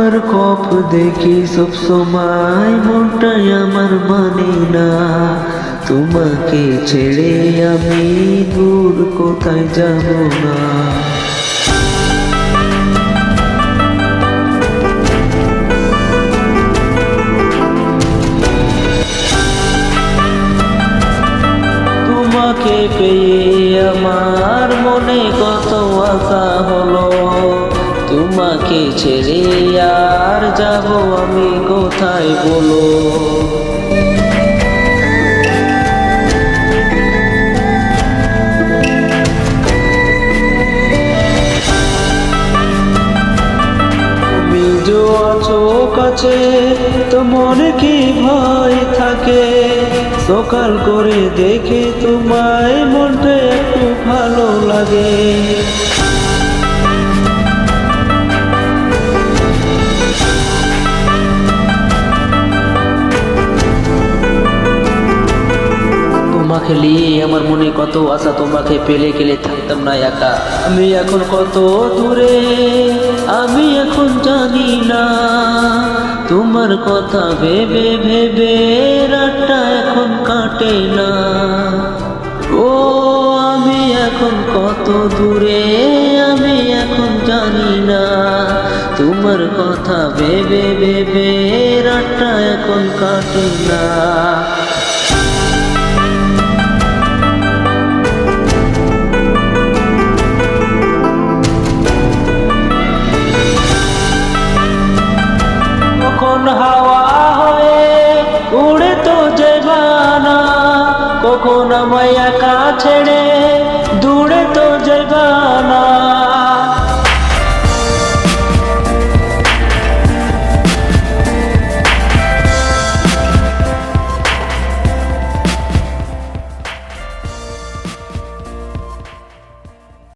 তোমার খোপ দেখি সব সময় মনটাই আমার মানে না, তোমাকে ছেড়ে আমি দূর কোথায় যাব না। তোমাকে পেয়ে আমার মনে কত আশা হলো, তোমাকে ছেড়ে আর যাব আমি কোথায় বলো। তুমি যে আছো কাছে তোমার কি ভয় থাকে, সকাল করে দেখে তোমায় মনটা একটু ভালো লাগে। তোমাকে নিয়ে আমার মনে কত আশা, তোমাকে পেলে গেলে থাকতাম না একা। আমি এখন কত দূরে আমি এখন জানি না, তোমার কথা ভেবে ভেবে রাতটা এখন কাটে না। ও আমি এখন কত দূরে আমি এখন জানি না, তোমার কথা ভেবে ভেবে রাতটা এখন কাটে না। হাওয়া হয়ে উড়ে তো যাবা না, কখন আমায় একা ছেড়ে